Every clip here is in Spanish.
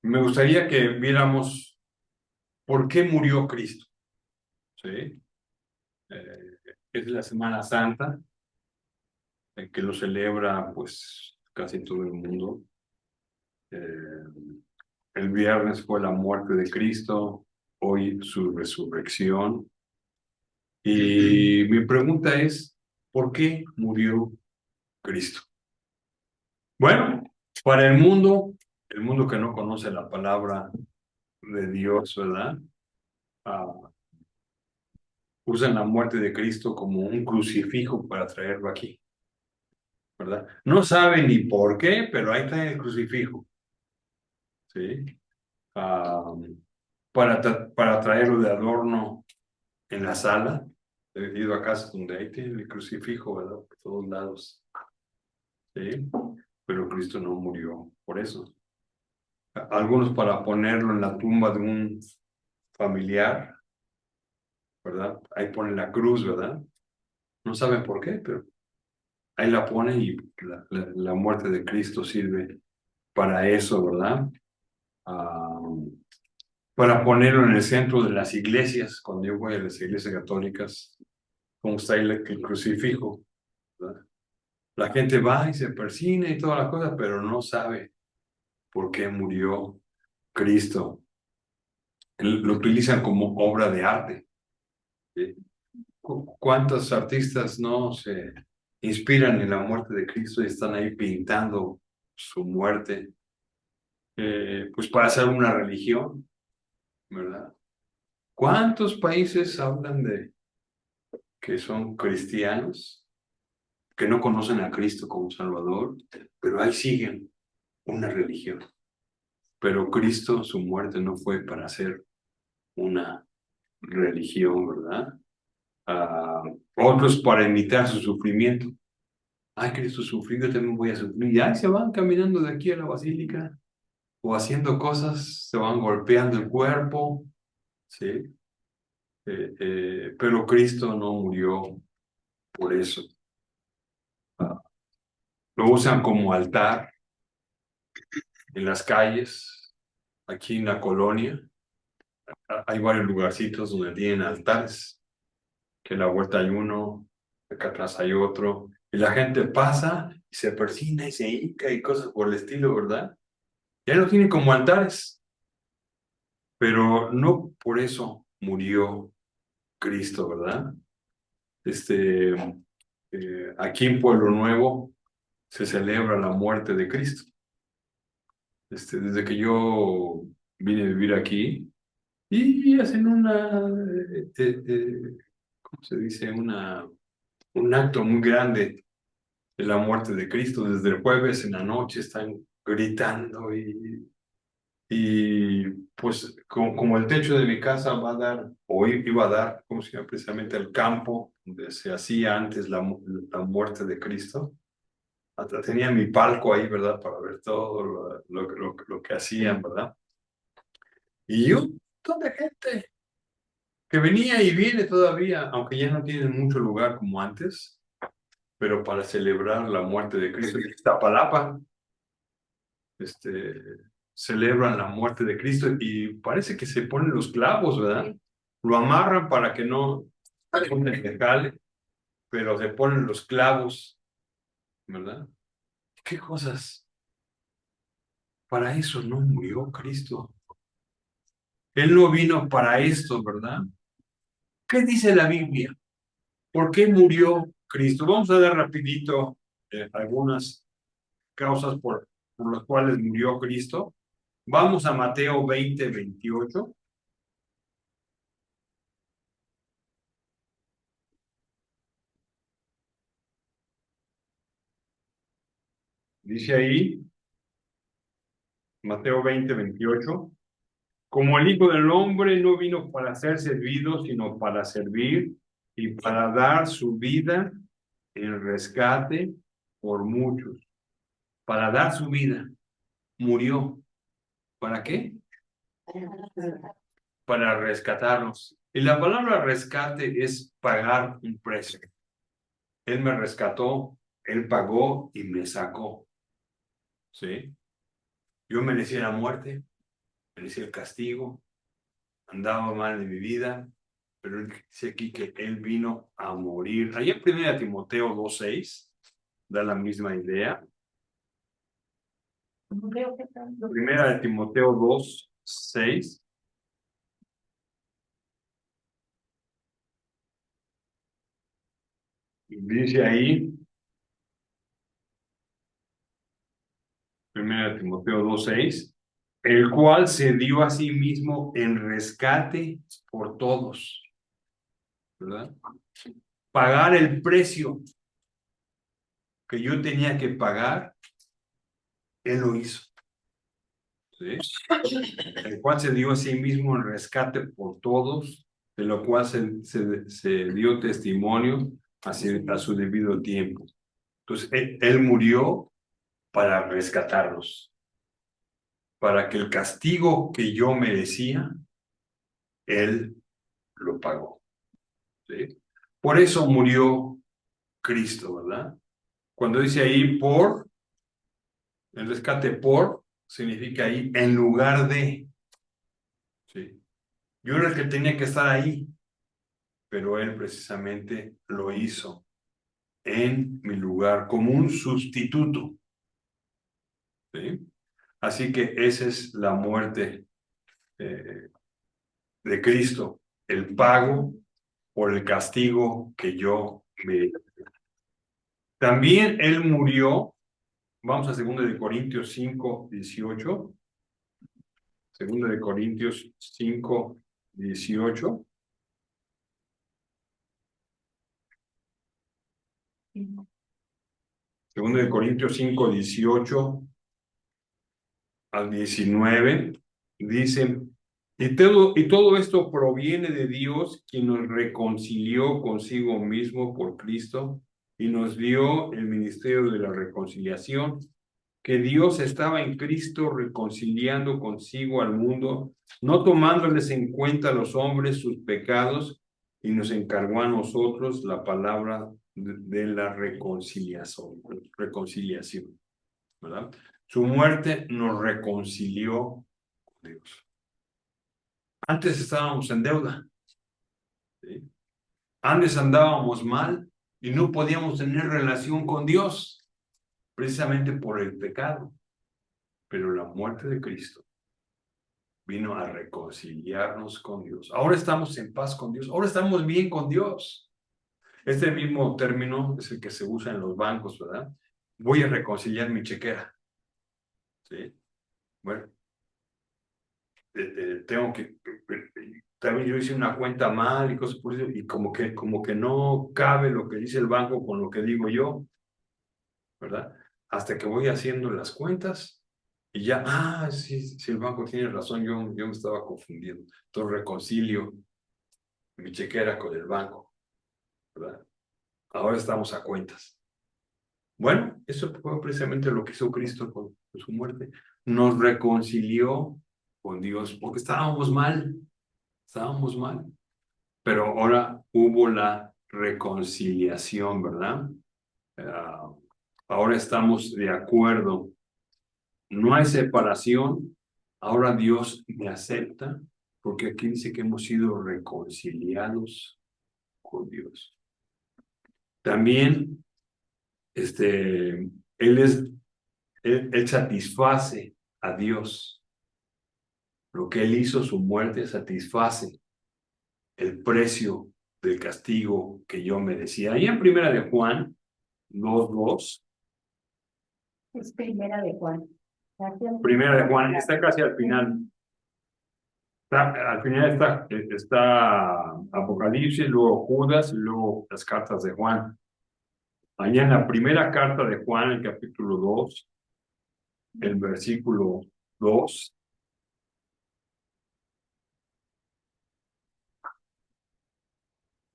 me gustaría que viéramos por qué murió Cristo. ¿Sí? Eh, es la Semana Santa, que lo celebra pues casi todo el mundo. Eh, el viernes fue la muerte de Cristo, hoy su resurrección. Y mi pregunta es, ¿por qué murió Cristo? Bueno, para el mundo que no conoce la palabra de Dios, ¿verdad? Ah, usan la muerte de Cristo como un crucifijo para traerlo aquí, ¿verdad? No saben ni por qué, pero ahí está el crucifijo, ¿sí? Ah, para traerlo de adorno en la sala. He ido a casa donde ahí tiene el crucifijo, ¿verdad? Por todos lados, ¿sí? Pero Cristo no murió por eso. Algunos para ponerlo en la tumba de un familiar, ¿verdad? Ahí ponen la cruz, ¿verdad? No saben por qué, pero ahí la ponen y la muerte de Cristo sirve para eso, ¿verdad? Ah, para ponerlo en el centro de las iglesias, cuando yo voy a las iglesias católicas, como está ahí el crucifijo, ¿verdad? La gente va y se persina y toda la cosa, pero no sabe por qué murió Cristo. Lo utilizan como obra de arte, ¿sí? ¿Cuántos artistas no se inspiran en la muerte de Cristo y están ahí pintando su muerte? Pues para hacer una religión, ¿verdad? ¿Cuántos países hablan de que son cristianos, que no conocen a Cristo como Salvador, pero ahí siguen una religión? Pero Cristo, su muerte no fue para hacer una religión, ¿verdad? Ah, otros para imitar su sufrimiento. Ay, Cristo sufrió, yo también voy a sufrir. Y ahí se van caminando de aquí a la basílica o haciendo cosas, se van golpeando el cuerpo, ¿sí? Pero Cristo no murió por eso. Ah, lo usan como altar en las calles, aquí en la colonia. Hay varios lugarcitos donde tienen altares, que a la vuelta hay uno, acá atrás hay otro, y la gente pasa y se persina y se hinca y cosas por el estilo, ¿verdad? Ya lo tienen como altares, pero no por eso murió Cristo, ¿verdad? Este, aquí en Pueblo Nuevo se celebra la muerte de Cristo. Desde que yo vine a vivir aquí y hacen ¿cómo se dice? Un acto muy grande de la muerte de Cristo. Desde el jueves en la noche están gritando y pues como el techo de mi casa va a dar, o iba a dar, como se llama, precisamente el campo donde se hacía antes la muerte de Cristo. Hasta tenía mi palco ahí, ¿verdad? Para ver todo lo que hacían, ¿verdad? Y un montón de gente que venía y viene todavía, aunque ya no tienen mucho lugar como antes, pero para celebrar la muerte de Cristo. En Iztapalapa, este, celebran la muerte de Cristo y parece que se ponen los clavos, ¿verdad? Lo amarran para que no se jale, pero se ponen los clavos, ¿verdad? ¿Qué cosas? Para eso no murió Cristo. Él no vino para esto, ¿verdad? ¿Qué dice la Biblia? ¿Por qué murió Cristo? Vamos a dar rapidito algunas causas por las cuales murió Cristo. Vamos a Mateo 20:28. Dice ahí, Mateo 20:28, como el Hijo del Hombre no vino para ser servido, sino para servir y para dar su vida en rescate por muchos. Para dar su vida, murió. ¿Para qué? Para rescatarnos. Y la palabra rescate es pagar un precio. Él me rescató, él pagó y me sacó. ¿Sí? Yo merecía la muerte, merecía el castigo, andaba mal en mi vida, pero él dice aquí que él vino a morir. Allá en 1 Timoteo 2:6 da la misma idea. 1 Timoteo 2:6. Dice ahí, 1 Timoteo 2:6, el cual se dio a sí mismo en rescate por todos, ¿verdad? Pagar el precio que yo tenía que pagar, él lo hizo, ¿sí? El cual se dio a sí mismo en rescate por todos, de lo cual se dio testimonio a su debido tiempo. Entonces, él murió para rescatarnos, para que el castigo que yo merecía, él lo pagó, ¿sí? Por eso murió Cristo, ¿verdad? Cuando dice ahí por, el rescate por, significa ahí en lugar de, ¿sí? Yo era el que tenía que estar ahí, pero él precisamente lo hizo en mi lugar como un sustituto, ¿sí? Así que esa es la muerte de Cristo, el pago por el castigo que yo me... También él murió, vamos a 2 Corintios 5:18, 2 Corintios 5:18. 2 Corintios 5:18 al 19, dice, y todo esto proviene de Dios, quien nos reconcilió consigo mismo por Cristo y nos dio el ministerio de la reconciliación, que Dios estaba en Cristo reconciliando consigo al mundo, no tomándoles en cuenta a los hombres sus pecados, y nos encargó a nosotros la palabra de la reconciliación, ¿verdad? Su muerte nos reconcilió con Dios. Antes estábamos en deuda, ¿sí? Antes andábamos mal y no podíamos tener relación con Dios, precisamente por el pecado. Pero la muerte de Cristo vino a reconciliarnos con Dios. Ahora estamos en paz con Dios, ahora estamos bien con Dios. Este mismo término es el que se usa en los bancos, ¿verdad? Voy a reconciliar mi chequera, ¿sí? Bueno, tengo que, también yo hice una cuenta mal y cosas por eso, y como que no cabe lo que dice el banco con lo que digo yo, ¿verdad? Hasta que voy haciendo las cuentas y ya, sí, sí, el banco tiene razón, yo me estaba confundiendo. Entonces reconcilio mi chequera con el banco, ¿verdad? Ahora estamos a cuentas. Bueno, eso fue precisamente lo que hizo Cristo con su muerte. Nos reconcilió con Dios porque estábamos mal, pero ahora hubo la reconciliación, ¿verdad? Ah, ahora estamos de acuerdo. No hay separación. Ahora Dios me acepta porque aquí dice que hemos sido reconciliados con Dios. También, él satisface a Dios. Lo que él hizo, su muerte, satisface el precio del castigo que yo merecía. Ahí en Primera de Juan 2:2. Es Primera de Juan. Primera de Juan, está casi al final. Al final está Apocalipsis, luego Judas y luego las cartas de Juan. Allá en la primera carta de Juan, el capítulo 2, el versículo 2.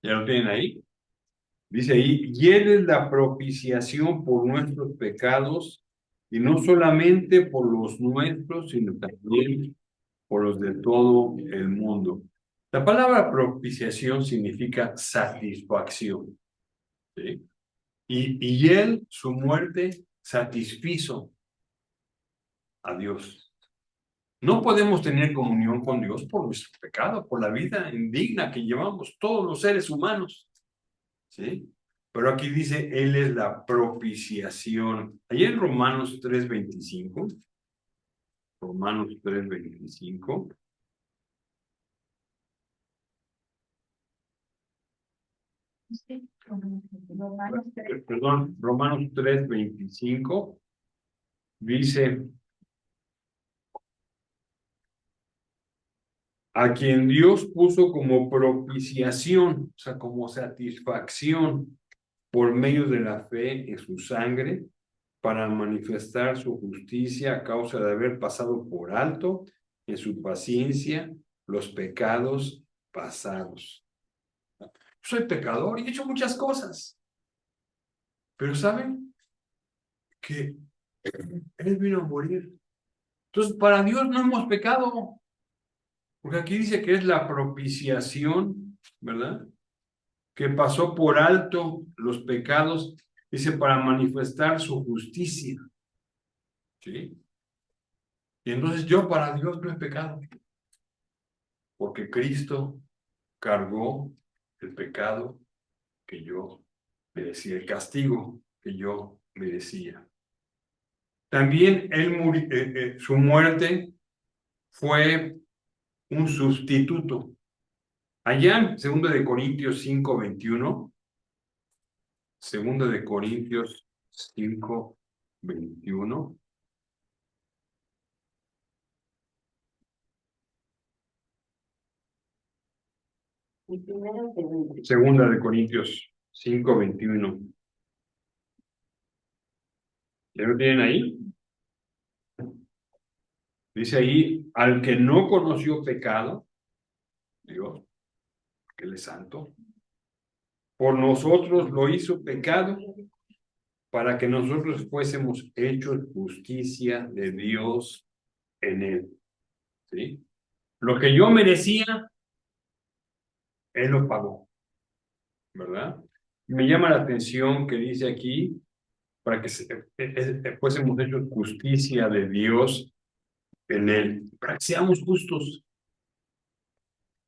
¿Ya lo tienen ahí? Dice ahí, y Él es la propiciación por nuestros pecados, y no solamente por los nuestros, sino también por los de todo el mundo. La palabra propiciación significa satisfacción, ¿sí? Y Él, su muerte, satisfizo a Dios. No podemos tener comunión con Dios por nuestro pecado, por la vida indigna que llevamos todos los seres humanos. ¿Sí? Pero aquí dice, Él es la propiciación. Allí en Romanos 3:25, Romanos 3:25, Sí, Romanos 3. perdón, Romanos 3:25, dice, a quien Dios puso como propiciación, o sea, como satisfacción por medio de la fe en su sangre, para manifestar su justicia a causa de haber pasado por alto en su paciencia los pecados pasados. Soy pecador y he hecho muchas cosas, pero ¿saben que Él vino a morir? Entonces, para Dios no hemos pecado, porque aquí dice que es la propiciación, ¿verdad? Que pasó por alto los pecados, dice, para manifestar su justicia, ¿sí? Y entonces yo para Dios no he pecado, porque Cristo cargó el pecado que yo merecía, el castigo que yo merecía. También su muerte fue un sustituto. Allá en 2 de Corintios 5:21, 2 de Corintios 5:21, Y primero segundo. 2 de Corintios 5:21. ¿Ya lo tienen ahí? Dice ahí, al que no conoció pecado, Dios, que Él es santo, por nosotros lo hizo pecado para que nosotros fuésemos hechos justicia de Dios en Él. ¿Sí? Lo que yo merecía, Él lo pagó, ¿verdad? Me llama la atención que dice aquí, para que fuésemos hechos justicia de Dios en Él, para que seamos justos.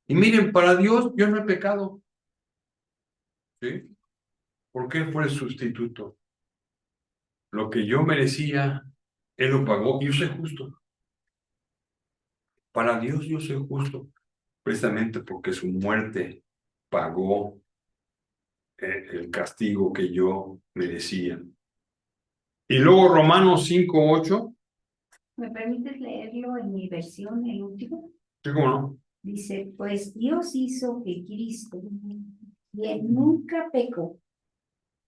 Y miren, para Dios yo no he pecado, ¿sí? Porque Él fue el sustituto. Lo que yo merecía, Él lo pagó y yo soy justo. Para Dios yo soy justo, precisamente porque su muerte pagó el castigo que yo merecía. Y luego Romanos 5:8, ¿Me permites leerlo en mi versión, el último? ¿sí, cómo no? Dice, pues Dios hizo que Cristo, quien nunca pecó,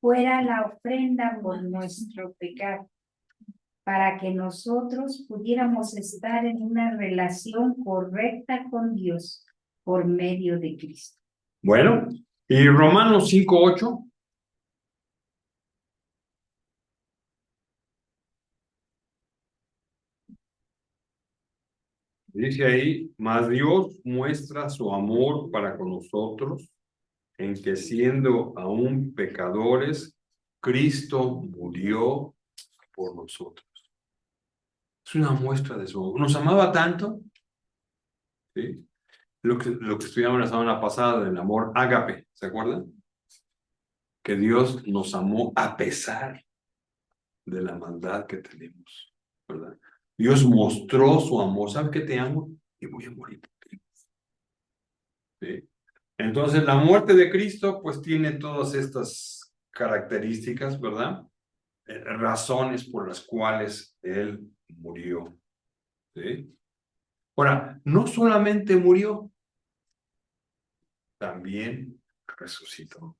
fuera la ofrenda por nuestro pecado, para que nosotros pudiéramos estar en una relación correcta con Dios por medio de Cristo. Bueno, y Romanos 5:8, dice ahí, mas Dios muestra su amor para con nosotros, en que siendo aún pecadores, Cristo murió por nosotros. Es una muestra de su amor. Nos amaba tanto, ¿sí? Lo que estudiamos la semana pasada del amor ágape, ¿se acuerdan? Que Dios nos amó a pesar de la maldad que tenemos, ¿verdad? Dios mostró su amor. ¿Sabes que te amo? Y voy a morir por ti. ¿Sí? Entonces, la muerte de Cristo, pues tiene todas estas características, ¿verdad? Razones por las cuales Él murió. ¿Sí? Ahora, no solamente murió, también resucitó.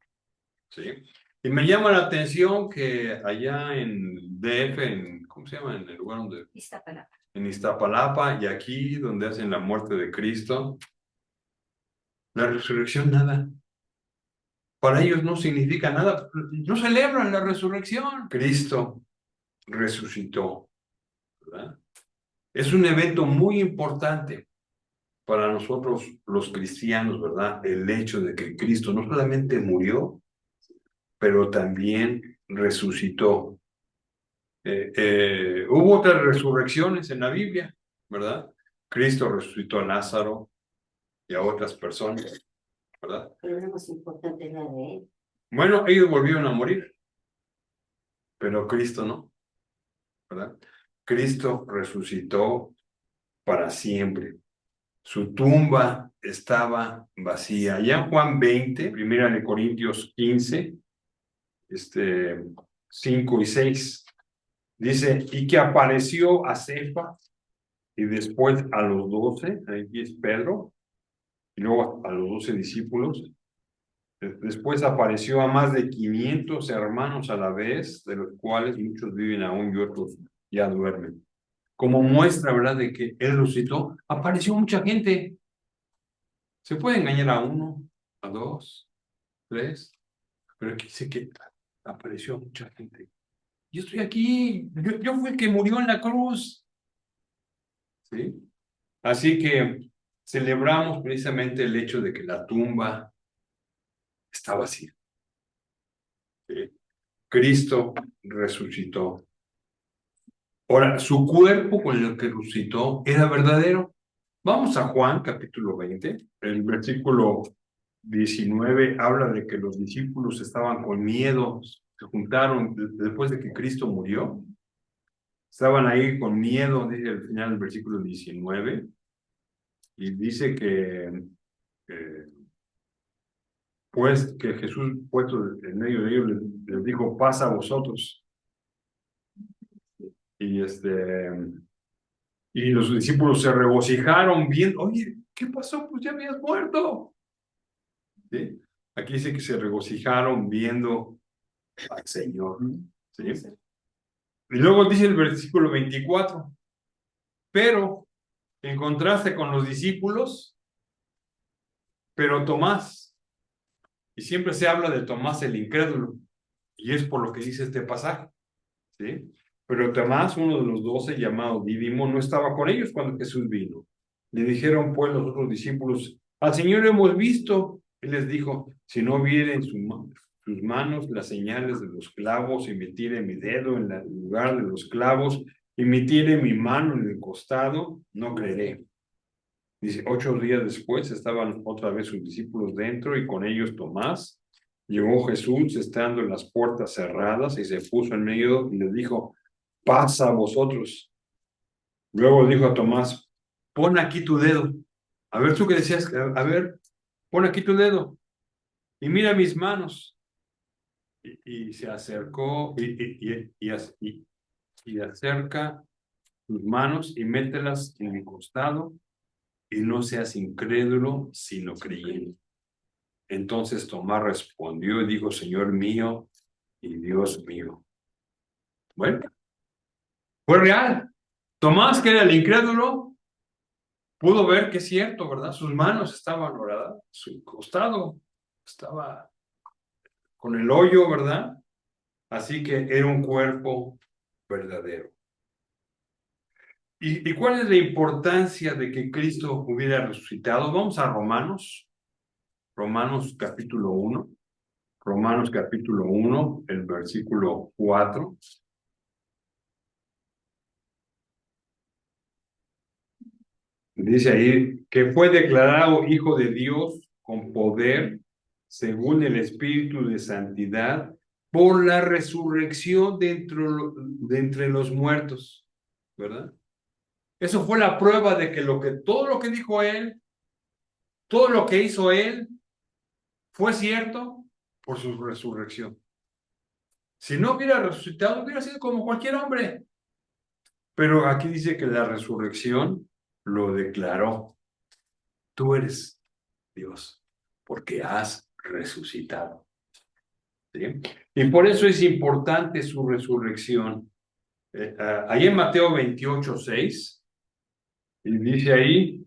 ¿Sí? Y me llama la atención que allá en DF, ¿cómo se llama? En el lugar donde... Iztapalapa. En Iztapalapa y aquí donde hacen la muerte de Cristo, la resurrección nada. Para ellos no significa nada. No celebran la resurrección. Cristo resucitó, ¿verdad? Es un evento muy importante para nosotros los cristianos, ¿verdad? El hecho de que Cristo no solamente murió, pero también resucitó. Hubo otras resurrecciones en la Biblia, ¿verdad? Cristo resucitó a Lázaro y a otras personas, ¿verdad? Pero lo más importante es la de él. Bueno, ellos volvieron a morir, pero Cristo no, ¿verdad? Cristo resucitó para siempre. Su tumba estaba vacía. Ya en Juan 20, primera de Corintios 15, 5 y 6, dice, y que apareció a Cefas y después a los 12, aquí es Pedro, y luego a los 12 discípulos. Después apareció a más de 500 hermanos a la vez, de los cuales muchos viven aún y otros ya duermen. Como muestra, ¿verdad?, de que él resucitó, apareció mucha gente. Se puede engañar a uno, a dos, tres, pero aquí dice que apareció mucha gente. Yo estoy aquí, yo fui el que murió en la cruz. ¿Sí? Así que celebramos precisamente el hecho de que la tumba está vacía. ¿Sí? Cristo resucitó. Ahora, su cuerpo con el que resucitó era verdadero. Vamos a Juan, capítulo 20. El versículo 19 habla de que los discípulos estaban con miedo, se juntaron después de que Cristo murió. Estaban ahí con miedo, dice al final del versículo 19, y dice eh, pues que Jesús, puesto en medio de ellos, les dijo, paz a vosotros. Y, y los discípulos se regocijaron viendo, oye, ¿qué pasó? Pues ya habías muerto. ¿Sí? Aquí dice que se regocijaron viendo al Señor. ¿Sí? Y luego dice el versículo 24, pero en contraste con los discípulos, pero Tomás, y siempre se habla de Tomás el incrédulo, y es por lo que dice este pasaje, ¿sí? Pero Tomás, uno de los 12, llamado Dídimo, no estaba con ellos cuando Jesús vino. Le dijeron pues los otros discípulos, al Señor hemos visto. Él les dijo, si no viere en sus manos las señales de los clavos, y metiere mi dedo en el lugar de los clavos, y metiere mi mano en el costado, no creeré. Dice, 8 días después estaban otra vez sus discípulos dentro y con ellos Tomás. Llegó Jesús estando en las puertas cerradas y se puso en medio y les dijo, pasa a vosotros. Luego dijo a Tomás, pon aquí tu dedo. A ver, tú que decías, a ver, pon aquí tu dedo y mira mis manos. Y se acercó y acerca tus manos y mételas en mi costado y no seas incrédulo, sino creyente. Entonces Tomás respondió y dijo, Señor mío y Dios mío. Bueno, fue real. Tomás, que era el incrédulo, pudo ver que es cierto, ¿verdad? Sus manos estaban oradas, su costado estaba con el hoyo, ¿verdad? Así que era un cuerpo verdadero. ¿Y cuál es la importancia de que Cristo hubiera resucitado? Vamos a Romanos, Romanos capítulo 1. Romanos capítulo 1, el versículo 4. Dice ahí que fue declarado Hijo de Dios con poder, según el Espíritu de Santidad, por la resurrección de entre los muertos, ¿verdad? Eso fue la prueba de que todo lo que dijo él, todo lo que hizo él, fue cierto por su resurrección. Si no hubiera resucitado, hubiera sido como cualquier hombre. Pero aquí dice que la resurrección lo declaró. Tú eres Dios, porque has resucitado. ¿Sí? Y por eso es importante su resurrección. Ahí en Mateo 28:6, y dice ahí,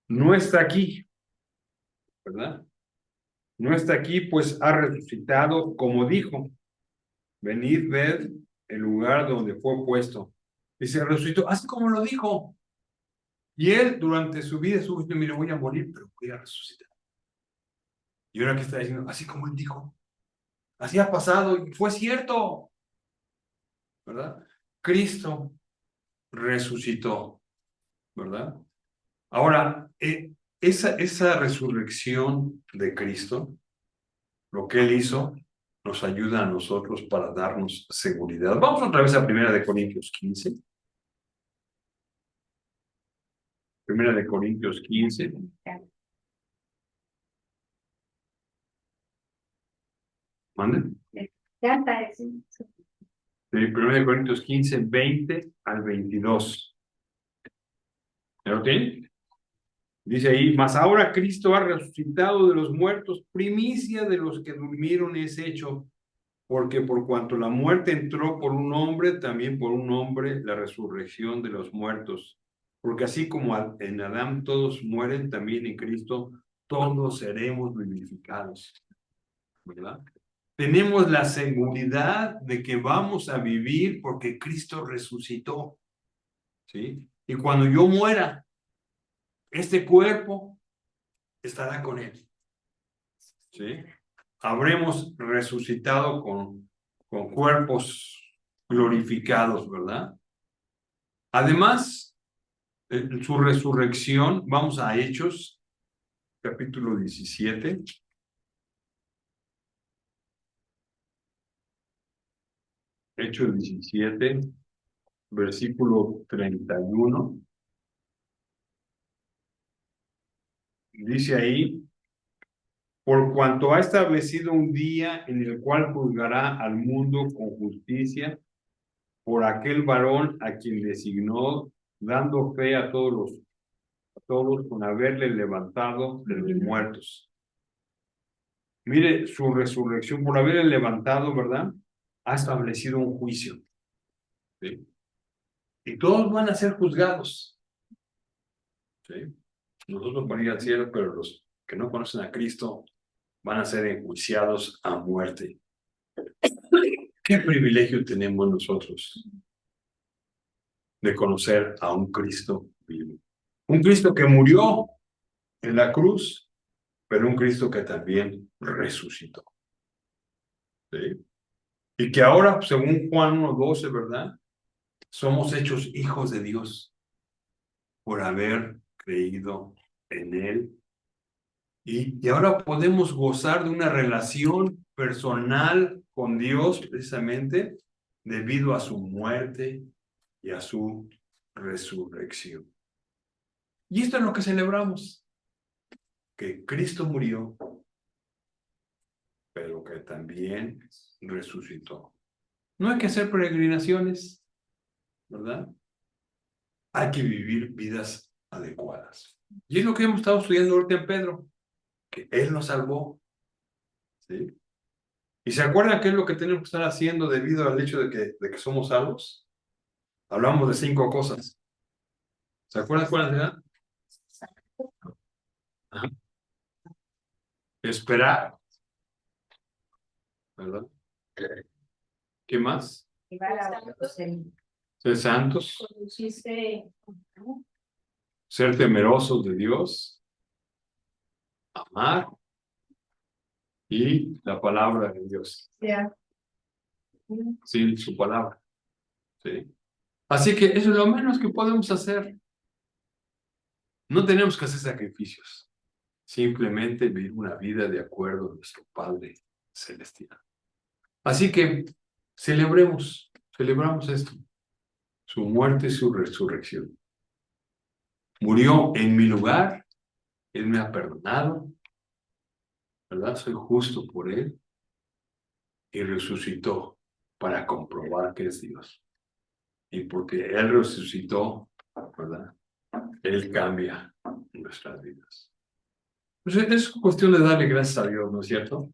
no está aquí, ¿verdad? No está aquí, pues ha resucitado como dijo. Venid, ved el lugar donde fue puesto. Dice, resucitó, así como lo dijo. Y él durante su vida estuvo diciendo, mire, voy a morir, pero voy a resucitar. Y ahora que está diciendo, así como él dijo. Así ha pasado y fue cierto, ¿verdad? Cristo resucitó, ¿verdad? Ahora, esa resurrección de Cristo, lo que Él hizo, nos ayuda a nosotros para darnos seguridad. Vamos otra vez a 1 Corintios 15. 1 Corintios 15. ¿Mande? Canta ese. 1 Corintios 15, 20 al 22. ¿Ya lo tienen? Dice ahí, mas ahora Cristo ha resucitado de los muertos, primicia de los que durmieron es hecho, porque por cuanto la muerte entró por un hombre, también por un hombre la resurrección de los muertos. Porque así como en Adán todos mueren, también en Cristo todos seremos vivificados, ¿verdad? Tenemos la seguridad de que vamos a vivir porque Cristo resucitó, ¿sí? Y cuando yo muera, este cuerpo estará con Él, ¿sí? Habremos resucitado con cuerpos glorificados, ¿verdad? Además, en su resurrección, vamos a Hechos, capítulo 17. Hechos 17, versículo 31. Dice ahí, por cuanto ha establecido un día en el cual juzgará al mundo con justicia por aquel varón a quien designó, dando fe a todos con haberle levantado de los muertos. Mire, su resurrección, por haberle levantado, ¿verdad? Ha establecido un juicio, ¿sí? Y todos van a ser juzgados, ¿sí? Nosotros van a ir al cielo, pero los que no conocen a Cristo van a ser enjuiciados a muerte. ¿Qué privilegio tenemos nosotros de conocer a un Cristo vivo? Un Cristo que murió en la cruz, pero un Cristo que también resucitó, ¿sí? Y que ahora, según Juan 1:12, ¿verdad? Somos hechos hijos de Dios por haber creído en Él. Y ahora podemos gozar de una relación personal con Dios precisamente debido a su muerte y a su resurrección. Y esto es lo que celebramos, que Cristo murió, pero que también resucitó. No hay que hacer peregrinaciones, ¿verdad? Hay que vivir vidas adecuadas. Y es lo que hemos estado estudiando ahorita en Pedro, que Él nos salvó, ¿sí? ¿Y se acuerdan qué es lo que tenemos que estar haciendo debido al hecho de que somos salvos? Hablamos de 5 cosas. ¿Se acuerdan cuáles eran? Ajá. Esperar, ¿verdad? ¿Qué más? Llevar a otros Ser santos, conducirse. ser temerosos de Dios, amar y la palabra de Dios. Sí, su palabra. ¿Sí? Así que eso es lo menos que podemos hacer. No tenemos que hacer sacrificios. Simplemente vivir una vida de acuerdo a nuestro Padre Celestial. Así que celebramos esto, su muerte y su resurrección. Murió en mi lugar, Él me ha perdonado, ¿verdad? Soy justo por Él, y resucitó para comprobar que es Dios. Y porque Él resucitó, ¿verdad? Él cambia nuestras vidas. Pues es cuestión de darle gracias a Dios, ¿no es cierto?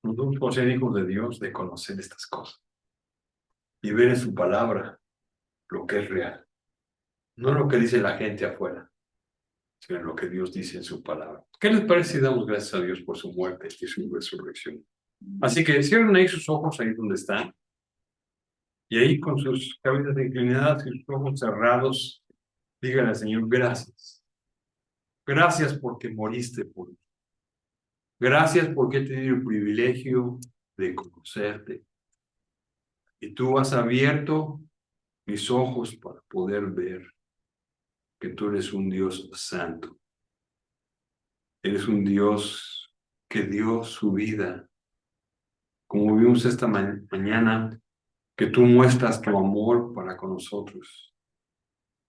Nosotros, por ser hijos de Dios, de conocer estas cosas y ver en su palabra lo que es real. No lo que dice la gente afuera, sino lo que Dios dice en su palabra. ¿Qué les parece si damos gracias a Dios por su muerte y su resurrección? Así que cierren ahí sus ojos, ahí donde están, y ahí con sus cabezas inclinadas y sus ojos cerrados, díganle al Señor, gracias. Gracias porque moriste por mí. Gracias porque he tenido el privilegio de conocerte. Y tú has abierto mis ojos para poder ver que tú eres un Dios santo. Eres un Dios que dio su vida. Como vimos esta mañana, que tú muestras tu amor para con nosotros,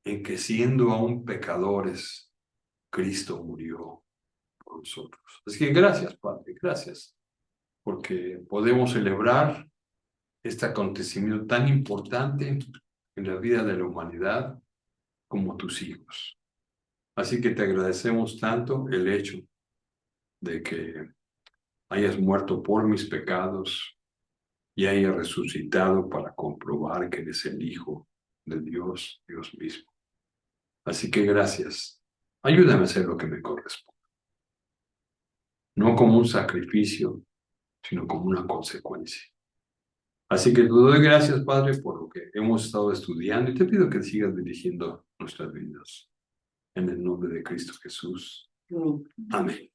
en que siendo aún pecadores, Cristo murió por nosotros. Así que gracias, Padre, gracias, porque podemos celebrar este acontecimiento tan importante en la vida de la humanidad como tus hijos. Así que te agradecemos tanto el hecho de que hayas muerto por mis pecados y hayas resucitado para comprobar que eres el Hijo de Dios, Dios mismo. Así que gracias. Ayúdame a hacer lo que me corresponde. No como un sacrificio, sino como una consecuencia. Así que te doy gracias, Padre, por lo que hemos estado estudiando y te pido que sigas dirigiendo nuestras vidas. En el nombre de Cristo Jesús. Amén. Amén.